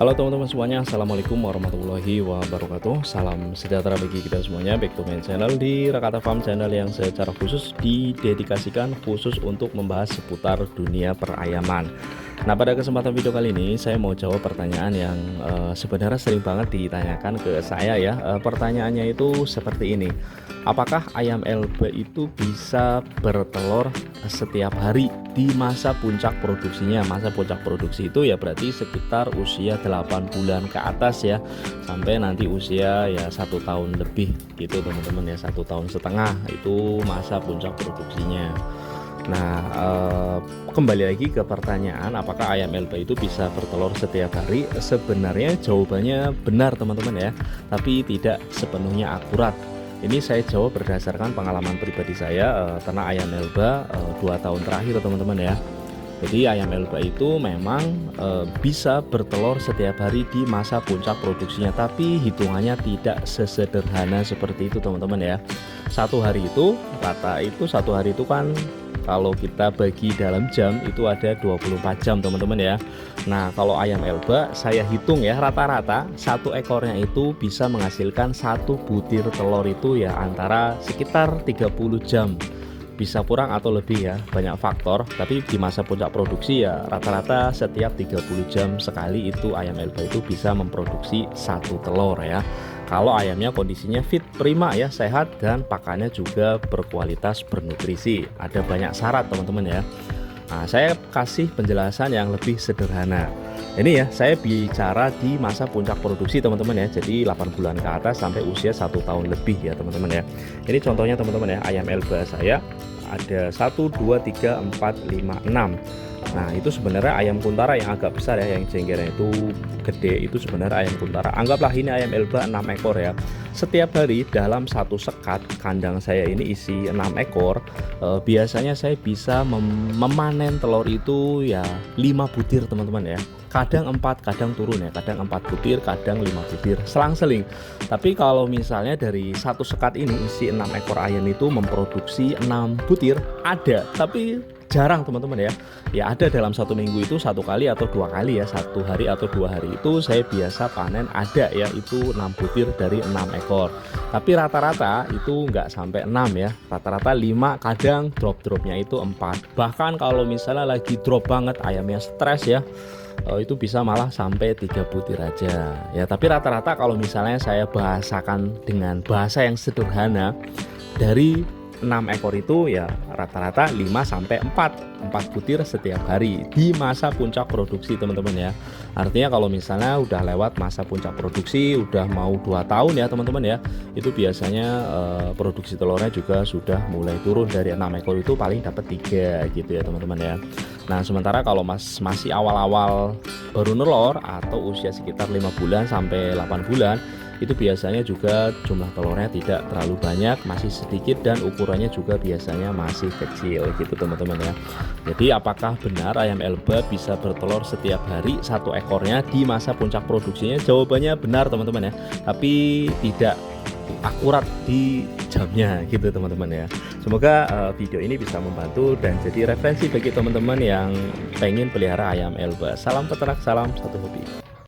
Halo teman-teman semuanya, Assalamualaikum warahmatullahi wabarakatuh. Salam sejahtera bagi kita semuanya. Back to my channel di Rakata Farm, channel yang secara khusus didedikasikan khusus untuk membahas seputar dunia perayaman. Nah, pada kesempatan video kali ini saya mau jawab pertanyaan yang sebenarnya sering banget ditanyakan ke saya ya. Pertanyaannya itu seperti ini: apakah ayam LB itu bisa bertelur setiap hari di masa puncak produksinya? Masa puncak produksi itu ya berarti sekitar usia 8 bulan ke atas ya, sampai nanti usia ya 1 tahun lebih gitu teman-teman ya, 1,5 tahun itu masa puncak produksinya. Nah, kembali lagi ke pertanyaan apakah ayam LB itu bisa bertelur setiap hari. Sebenarnya jawabannya benar teman-teman ya, tapi tidak sepenuhnya akurat. Ini saya jawab berdasarkan pengalaman pribadi saya ternak ayam elba 2 tahun terakhir teman-teman ya. Jadi ayam elba itu memang bisa bertelur setiap hari di masa puncak produksinya, tapi hitungannya tidak sesederhana seperti itu teman-teman ya. Satu hari itu satu hari itu kan kalau kita bagi dalam jam itu ada 24 jam teman-teman ya. Nah, kalau ayam elba saya hitung ya, rata-rata satu ekornya itu bisa menghasilkan satu butir telur itu ya antara sekitar 30 jam. Bisa kurang atau lebih ya, banyak faktor, tapi di masa puncak produksi ya rata-rata setiap 30 jam sekali itu ayam elba itu bisa memproduksi satu telur ya. Kalau ayamnya kondisinya fit, prima ya, sehat, dan pakannya juga berkualitas, bernutrisi. Ada banyak syarat teman-teman ya. Nah, saya kasih penjelasan yang lebih sederhana. Ini ya, saya bicara di masa puncak produksi teman-teman ya. Jadi 8 bulan ke atas sampai usia 1 tahun lebih ya teman-teman ya. Ini contohnya teman-teman ya, ayam elba saya ada 1, 2, 3, 4, 5, 6. Nah, itu sebenarnya ayam kuntara yang agak besar ya, yang jenggernya itu gede, itu sebenarnya ayam kuntara. Anggaplah ini ayam elba 6 ekor ya. Setiap hari dalam satu sekat kandang saya ini isi 6 ekor, biasanya saya bisa memanen telur itu ya 5 butir teman-teman ya. Kadang 4, kadang turun ya, kadang 4 butir, kadang 5 butir, selang-seling. Tapi kalau misalnya dari satu sekat ini isi 6 ekor ayam itu memproduksi 6 butir, ada, tapi jarang teman-teman ya. Ya ada dalam satu minggu itu 1 kali atau 2 kali ya, 1 hari atau 2 hari itu saya biasa panen ada ya, itu 6 butir dari 6 ekor. Tapi rata-rata itu nggak sampai 6 ya, rata-rata 5, kadang drop-dropnya itu 4. Bahkan kalau misalnya lagi drop banget ayamnya stres ya, itu bisa malah sampai 3 butir aja ya. Tapi rata-rata kalau misalnya saya bahasakan dengan bahasa yang sederhana, dari 6 ekor itu ya rata-rata 5 sampai 4 butir setiap hari di masa puncak produksi teman-teman ya. Artinya kalau misalnya udah lewat masa puncak produksi, udah mau 2 tahun ya teman-teman ya, itu biasanya produksi telurnya juga sudah mulai turun. Dari 6 ekor itu paling dapat 3 gitu ya teman-teman ya. Nah, sementara kalau masih awal-awal baru nelor atau usia sekitar 5 bulan sampai 8 bulan, itu biasanya juga jumlah telurnya tidak terlalu banyak, masih sedikit, dan ukurannya juga biasanya masih kecil gitu teman-teman ya. Jadi apakah benar ayam elba bisa bertelur setiap hari satu ekornya di masa puncak produksinya? Jawabannya benar teman-teman ya, tapi tidak akurat di jamnya gitu teman-teman ya. Semoga video ini bisa membantu dan jadi referensi bagi teman-teman yang pengen pelihara ayam elba. Salam peternak, salam satu hobi.